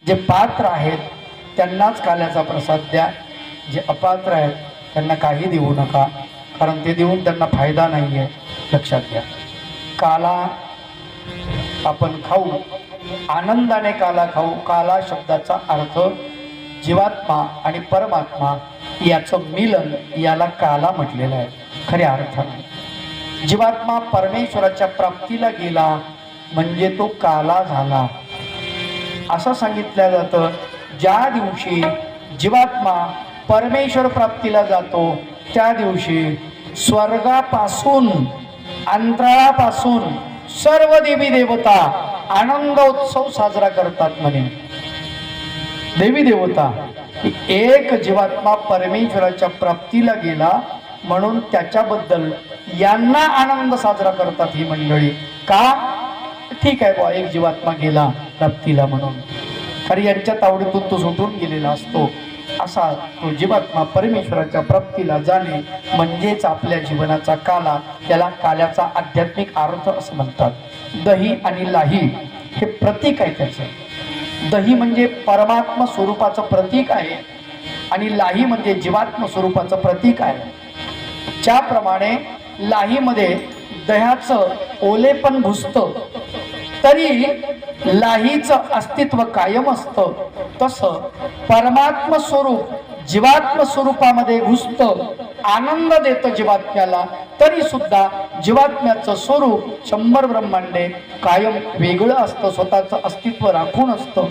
जे पात्र आहेत त्यांनाच काल्याचा प्रसाद द्या, जे अपात्र आहेत त्यांना काही देऊ नका, कारण ते देऊन त्यांना फायदा नाही आहे. लक्षात घ्या. काला आपण खाऊ, आनंदाने काला खाऊ. काला शब्दाचा अर्थ जीवात्मा आणि परमात्मा याचं मिलन, याला काला म्हटलेलं आहे खऱ्या अर्थाने. जीवात्मा परमेश्वराच्या प्राप्तीला गेला म्हणजे तो काला झाला असं सांगितलं जातं. ज्या दिवशी जीवात्मा परमेश्वर प्राप्तीला जातो त्या दिवशी स्वर्गापासून, अंतराळापासून सर्व देवी देवता आनंद उत्सव साजरा करतात. म्हणे देवी देवता एक जीवात्मा परमेश्वराच्या प्राप्तीला गेला म्हणून त्याच्याबद्दल यांना आनंद साजरा करतात ही मंडळी. का? ठीक आहे बा, एक जीवात्मा गेला प्राप्तीला म्हणून, कारण यांच्या तावडीतून तो सुटून गेलेला असतो. असा तो जीवात्मा परमेश्वराच्या प्राप्तीला जाणे म्हणजेच आपल्या जीवनाचा काला. त्याला काल्याचा आध्यात्मिक अर्थ असं म्हणतात. दही आणि लाही हे प्रतीक आहे त्याचं. दही म्हणजे परमात्मा स्वरूपाचं प्रतीक आहे आणि लाही म्हणजे जीवात्म स्वरूपाचं प्रतीक आहे. ज्याप्रमाणे लाहीमध्ये दह्याचं ओलेपण घुसतं तरी लाहीचं अस्तित्व कायम असतं, तसं परमात्म स्वरूप जीवात्म स्वरूपामध्ये घुसतं, आनंद देतं जीवात्म्याला, तरी सुद्धा जीवात्म्याचं स्वरूप 100 ब्रह्मांडे कायम वेगळं असतं, स्वतःचं अस्तित्व राखून असतं.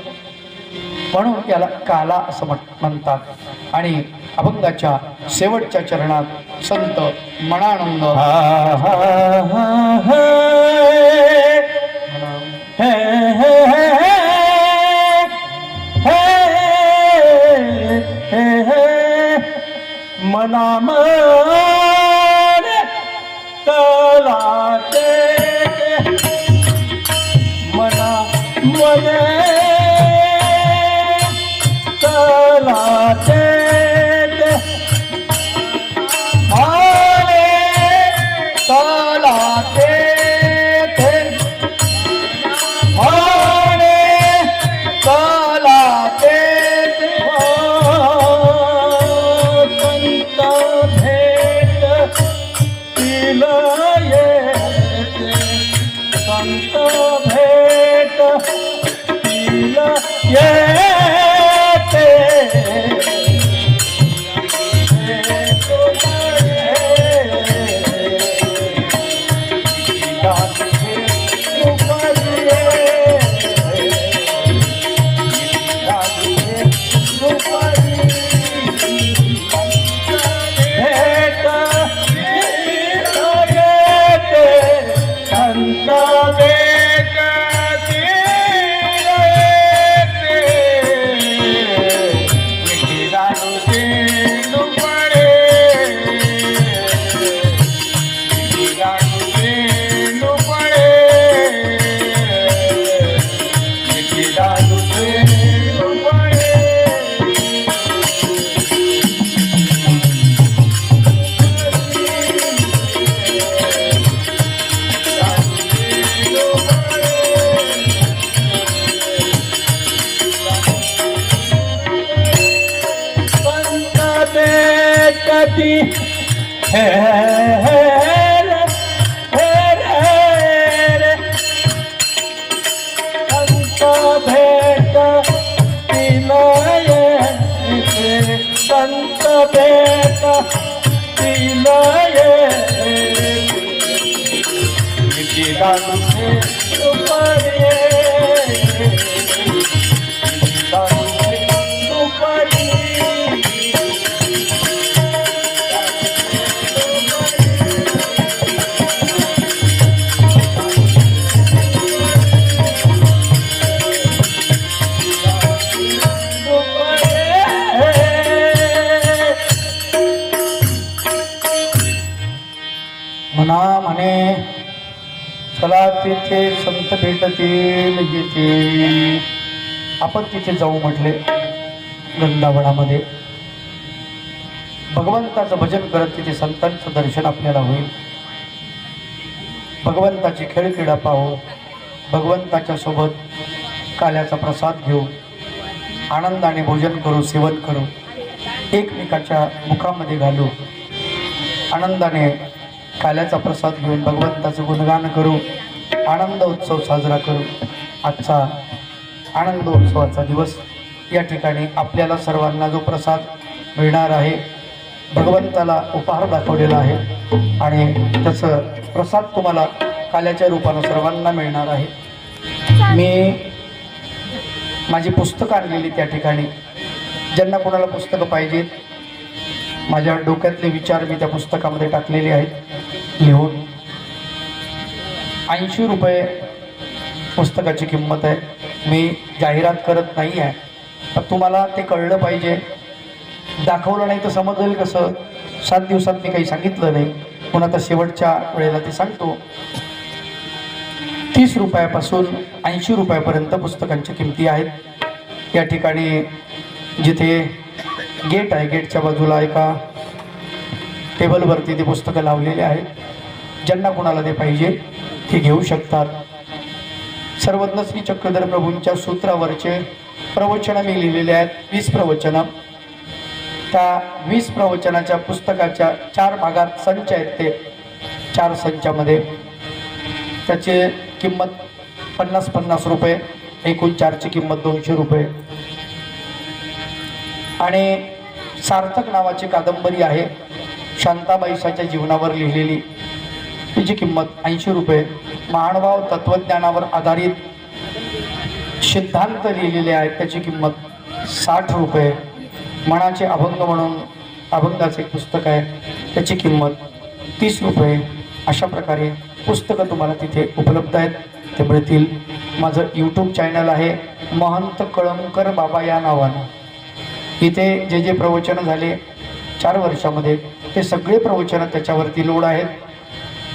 म्हणून त्याला काला असं म्हणतात. आणि अभंगाच्या शेवटच्या चरणात संत मनानंद मनाम तलाते मना मने तलाते संत भेट तिलये म्हणा म्हणे चला तिथे संत भेटतील येते. आपण तिथे जाऊ म्हटले. वृंदावनामध्ये भगवंताचं भजन करत तिथे संतांचं दर्शन आपल्याला होईल. भगवंताची खेळक्रीडा पाहू, भगवंताच्या सोबत काल्याचा प्रसाद घेऊ. आनंदाने भोजन करू, सेवन करू, एकमेकाच्या मुखामध्ये घालू, आनंदाने काल्याचा प्रसाद घेऊन भगवंताचं गुणगान करू, आनंद उत्सव साजरा करू. आजचा आनंद उत्सवाचा दिवस या ठिकाणी आपल्याला सर्वांना जो प्रसाद मिळणार आहे, भगवंताला उपहार दाखवलेला आहे आणि त्याचं प्रसाद तुम्हाला काल्याच्या रूपानं सर्वांना मिळणार आहे. मी माझी पुस्तकं आणलेली त्या ठिकाणी, ज्यांना कोणाला पुस्तकं पाहिजेत, माझ्या डोक्यातले विचार मी त्या पुस्तकामध्ये टाकलेले आहेत लिहून. 80 रुपये पुस्तकाची किंमत आहे. मी जाहिरात करत नाही आहे, पण तुम्हाला ते कळलं पाहिजे. दाखवलं नाही तर समजेल कसं? 7 दिवसात मी काही सांगितलं नाही, पण आता शेवटच्या वेळेला ते सांगतो. 30 रुपयापासून 80 रुपयापर्यंत पुस्तकांच्या किमती आहेत. या ठिकाणी जिथे गेट आहे, गेटच्या बाजूला एका टेबलवरती ते पुस्तकं लावलेले आहेत. ज्यांना कोणाला ते पाहिजे ते घेऊ शकतात. सर्वज्ञ श्री चक्रधर प्रभूंच्या सूत्रावरचे प्रवचनं मी लिहिलेले आहेत, 20 प्रवचनं. त्या 20 प्रवचनाच्या पुस्तकाच्या 4 भागात संच आहेत. ते 4 संचामध्ये त्याची किंमत 50-50 रुपये, एकूण 4ची किंमत 200 रुपये. आणि सार्थक नावाची कादंबरी आहे, शांताबाईसाच्या जीवनावर लिहिलेली, तिची किंमत 80 रुपये. महानुभाव तत्वज्ञानावर आधारित सिद्धांत लिहिलेले आहेत, त्याची किंमत 60 रुपये. मनाचे अभंग म्हणून अभंगाचे एक पुस्तक आहे, त्याची किंमत 30 रुपये. अशा प्रकारे पुस्तकं तुम्हाला तिथे उपलब्ध आहेत, ते मिळतील. माझं यूट्यूब चॅनल आहे महंत कळमकर बाबा या नावानं. इथे जे जे प्रवचनं झाले 4 वर्षामध्ये ते सगळे प्रवचनं त्याच्यावरती लोड आहेत.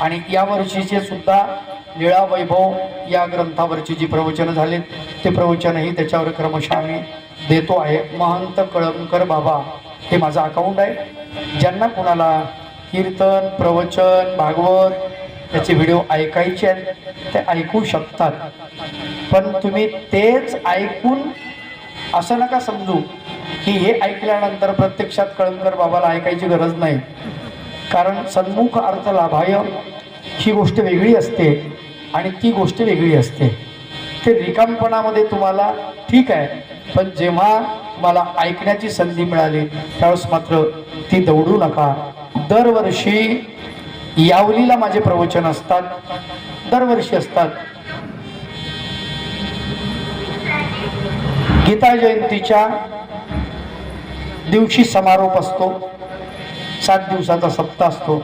आणि यावर्षीचे सुद्धा लीळा वैभव या ग्रंथावरची जी प्रवचनं झालीत ते प्रवचनही त्याच्यावर क्रमशः आम्ही देतो आहे. महंत कळमकर बाबा हे माझं अकाउंट आहे. ज्यांना कोणाला कीर्तन, प्रवचन, भागवत त्याचे व्हिडिओ ऐकायचे आहेत ते ऐकू शकतात. पण तुम्ही तेच ऐकून असं नका समजू की हे ऐकल्यानंतर प्रत्यक्षात कळमकर बाबाला ऐकायची गरज नाही. कारण सन्मुख अर्थ लाभाय ही गोष्ट वेगळी असते आणि ती गोष्ट वेगळी असते. ते रिकामपणामध्ये तुम्हाला ठीक आहे, पण जेव्हा तुम्हाला ऐकण्याची संधी मिळाली त्यावेळेस मात्र ती दौडू नका. दरवर्षी यावलीला माझे प्रवचन असतात, दरवर्षी असतात. गीता जयंतीच्या दिवशी समारोप असतो, 7 दिवसाचा सप्ताह असतो.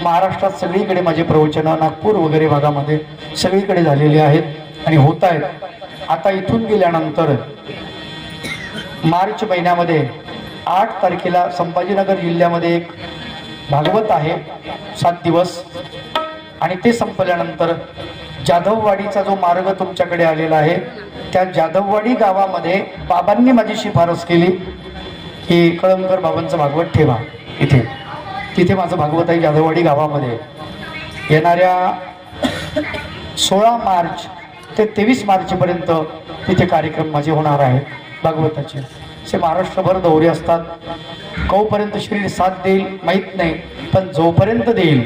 महाराष्ट्रात सगळीकडे माझे प्रवचनं, नागपूर वगैरे भागामध्ये सगळीकडे झालेले आहेत आणि होत आहेत. आता इथून गेल्यानंतर मार्च महिन्यामध्ये 8 तारखेला संभाजीनगर जिल्ह्यामध्ये एक भागवत आहे, 7 दिवस. आणि ते संपल्यानंतर जाधववाडीचा जो मार्ग तुमच्याकडे आलेला आहे त्या जाधववाडी गावामध्ये बाबांनी माझी शिफारस केली की कळमकर बाबांचं भागवत ठेवा इथे. तिथे माझं भागवत आहे जाधववाडी गावामध्ये. येणाऱ्या 16 मार्च ते 23 मार्चपर्यंत तिथे कार्यक्रम माझे होणार आहेत भागवताचे. असे महाराष्ट्रभर दौरे असतात. कोपर्यंत शरीर साथ देईल माहीत नाही, पण जोपर्यंत देईल,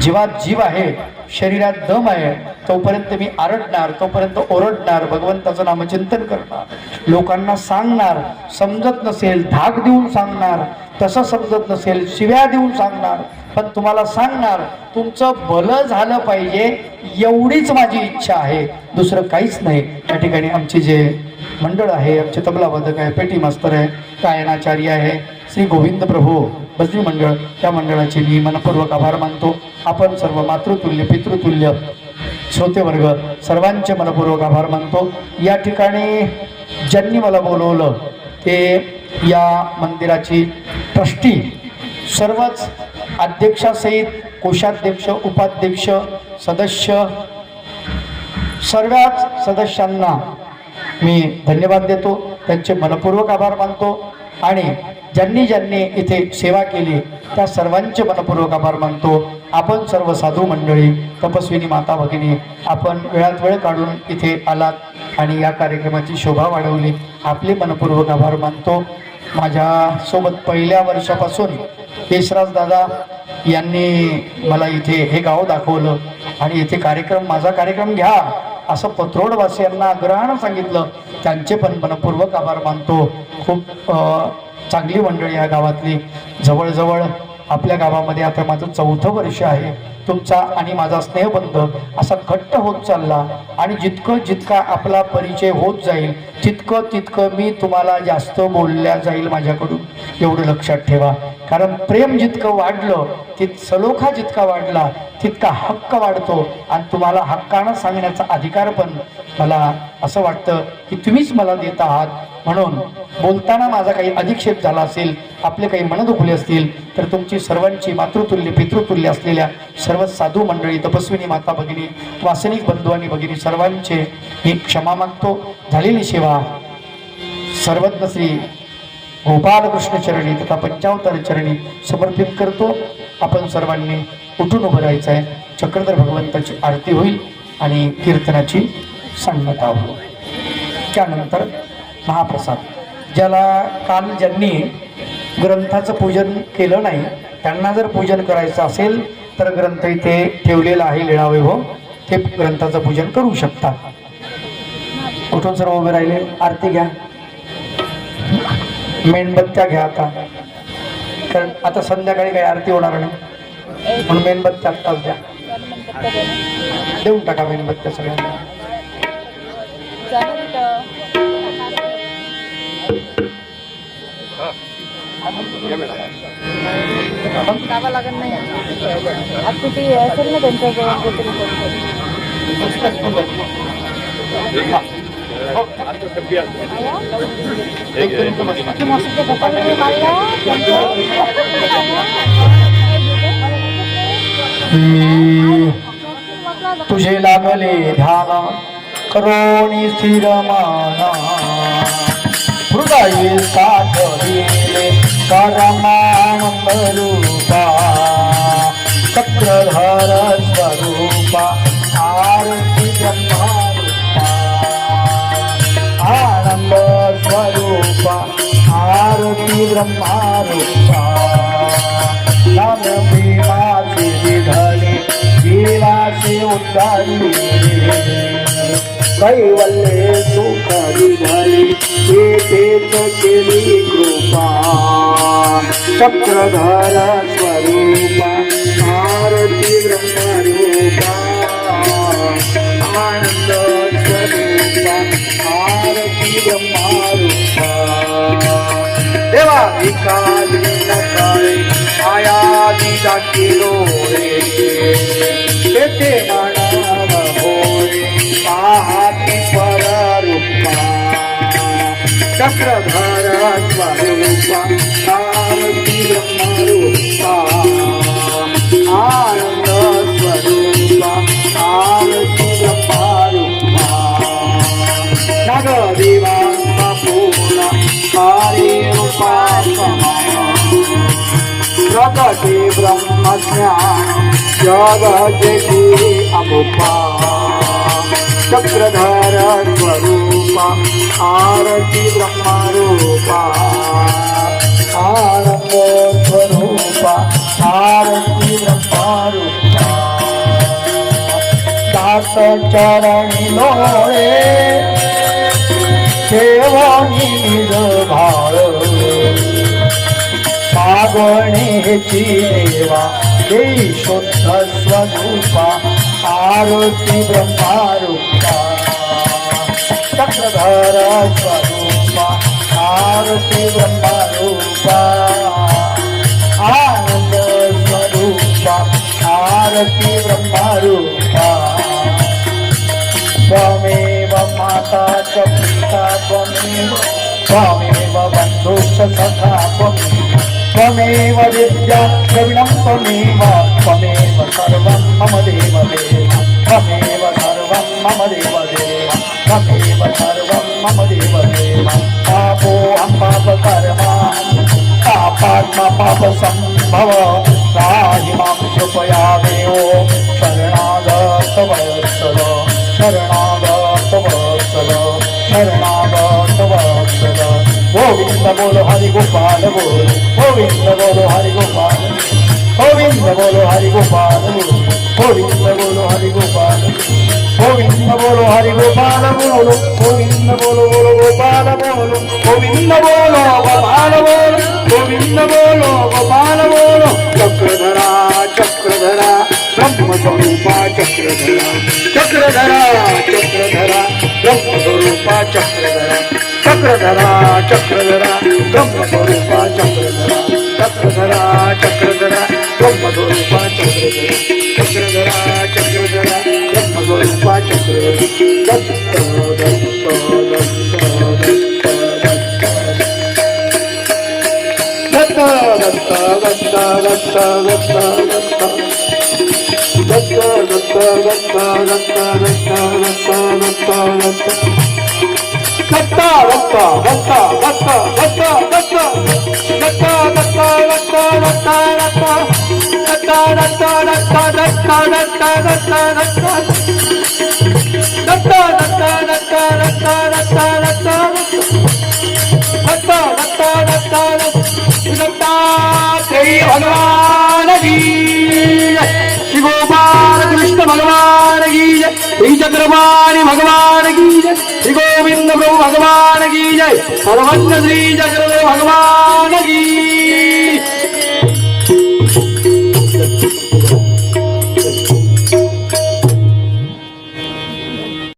जीवात जीव आहे, शरीरात दम आहे, तोपर्यंत मी आरडणार, तोपर्यंत ओरडणार, भगवंताचं नामचिंतन करणार, लोकांना सांगणार. समजत नसेल धाक देऊन सांगणार, तसं समजत नसेल शिव्या देऊन सांगणार, पण तुम्हाला सांगणार. तुमचं भलं झालं पाहिजे एवढीच माझी इच्छा आहे, दुसरं काहीच नाही. या ठिकाणी आमचे जे मंडळ आहे, आमचे तबलावादक आहे, पेटी मास्तर आहे, गायनाचार्य आहे, श्री गोविंद प्रभू भजनी मंडळ, त्या मंडळाचे मी मनपूर्वक आभार मानतो. आपण सर्व मातृतुल्य पितृतुल्य श्रोतेवर्ग सर्वांचे मनपूर्वक आभार मानतो. या ठिकाणी ज्यांनी मला बोलवलं ते या मंदिराची ट्रस्टी सर्वच अध्यक्षासहित कोषाध्यक्ष, उपाध्यक्ष, सदस्य, सर्वच सदस्यांना मी धन्यवाद देतो, त्यांचे मनपूर्वक आभार मानतो. आणि ज्यांनी ज्यांनी इथे सेवा केली त्या सर्वांचे मनपूर्वक आभार मानतो. आपण सर्व साधू मंडळी, तपस्विनी माता भगिनी, आपण वेळात वेळ काढून इथे आलात आणि या कार्यक्रमाची शोभा वाढवली. आपले मनपूर्वक आभार मानतो. माझ्यासोबत पहिल्या वर्षापासून केशराज दादा यांनी मला इथे हे गाव दाखवलं आणि इथे माझा कार्यक्रम घ्या असं पत्रोडवासियांना आग्रहानं सांगितलं. त्यांचे पण मनपूर्वक आभार मानतो. खूप चांगली मंडळी या गावातली. जवळजवळ आपल्या गावामध्ये आता माझं 4थं वर्ष आहे. तुमचा आणि माझा स्नेहबंध असा घट्ट होत चालला आणि जितका आपला परिचय होत जाईल तितकं मी तुम्हाला जास्त बोलल्या जाईल माझ्याकडून, एवढं लक्षात ठेवा. कारण प्रेम जितकं वाढलं सलोखा जितका वाढला तितका हक्क वाढतो आणि तुम्हाला हक्कानं सांगण्याचा अधिकार पण मला असं वाटतं की तुम्हीच मला देत आहात. म्हणून बोलताना माझा काही अधिक्षेप झाला असेल, आपले काही मन दुखले असतील तर तुमची सर्वांची मातृतुल्य पितृतुल्य असलेल्या सर्व साधू मंडळी, तपस्विनी माता भगिनी, वासनिक बंधू आणि भगिनी सर्वांचे मी क्षमा मागतो. झालेली सेवा सर्वज्ञ श्री गोपालकृष्ण चरणी तथा पंचावतार चरणी समर्पित करतो. आपण सर्वांनी उठून उभं राहायचं आहे. चक्रधर भगवंताची आरती होईल आणि कीर्तनाची सांगता होईल. त्यानंतर महाप्रसाद. काल ज्यांनी ग्रंथाचं पूजन केलं नाही त्यांना जर पूजन करायचं असेल तर ग्रंथ इथे ठेवलेला आहे लीळावैभव, ते ग्रंथाचं पूजन करू शकता. उठून सर्व उभे राहिले. आरती घ्या, मेणबत्त्या घ्या. कारण आता संध्याकाळी काही आरती होणार नाही म्हणून मेणबत्त्या आत्ताच द्या. देऊन टाका मेणबत्त्या सगळ्यांना. लागत नाही आता ती असेल ना त्यांच्या तुझे लागले ध्यान करोणी स्थिर माना, हृदय साठविले परमानंद रूपा, चक्रधर स्वरूपा आरती ब्रह्मारूपा, आनंद स्वरूपा आरती ब्रह्मारूपा, नाम भीमाचे विधले वीराचे उद्धारी, कैवल्ये सुख विधले तेच केली कृपा, चक्रधर स्वरूपा आरती ब्रह्मरूपा, आनंद स्वरूपा आरती ब्रह्मरूपा, देवा विकाली नकाळे मायादी दाखिलो रे, तेथे मानव होय पाहती पररूपा, चक्रधर स्वरूपा आरती ब्रह्मरूपा, आनंद स्वरूपा आरती ब्रह्मरूपा, नागदेवांचा पूर्ण कार्यरूपा प्रगटे ब्रह्मज्ञान जगजेती अमुपा, चक्रधर स्वरूपा आरती ब्रह्मरूपा, आनंद स्वरूपा आरती ब्रह्मरूपा, दास चरणी लोळे ठेवणी निज भाळ, मागणेची देवा देई शुद्ध स्वरूपा आरती ब्रह्मरूपा, चक्रधर स्वरूपा आरती ब्रह्मरूपा, आनंद स्वरूपा आरती ब्रह्मरूपा, त्वमेव माता च पिता त्वमेव, त्वमेव बन्धुश्च सखा त्वमेव, त्वमेव विद्या द्रविणं त्वमेव, त्वमेव सर्वं मम देव देव, त्वमेव सर्वं मम देव देव, त्वमेव सर्वं मम देव देव, पापोऽहं पापकर्मा पाप संभव त्राहि मां कृपयादेव शरणागत वत्सल शरणागत वत्सल शरणागत वत्सल गोविंद बोलो हरि गोपाल बोल गोविंद बोलो हरि गोपाल गोविंद बोलो हरि गोपाल बोल गोविंद बोलो हरि गोपाल गोविंद बोलो हरि गोपाल बोलो गोविंद बोलो बोलो गोपाल बोलो गोविंद बोलो गोपाल बोलो गोविंद बोलो गोपाल बोलो चक्रधरा चक्रधरा ब्रह्मस्वरूपा चक्रधरा चक्रधरा चक्रधरा ब्रह्मस्वरूपा चक्रधरा चक्रधरा चक्रधरा ब्रह्मस्वरूपा चक्रधरा चक्रधरा चक्रधरा ब्रह्मस्वरूपा चक्रधरा चक्रधरा चक्रधरा ब्रह्मस्वरूपा चक्रधरा भगवान की श्री गोपाल कृष्ण भगवान की जय श्री चक्रपाणि भगवान की जय श्री गोविंद प्रभु भगवान की जय सर्वज्ञ श्री चक्र भगवान की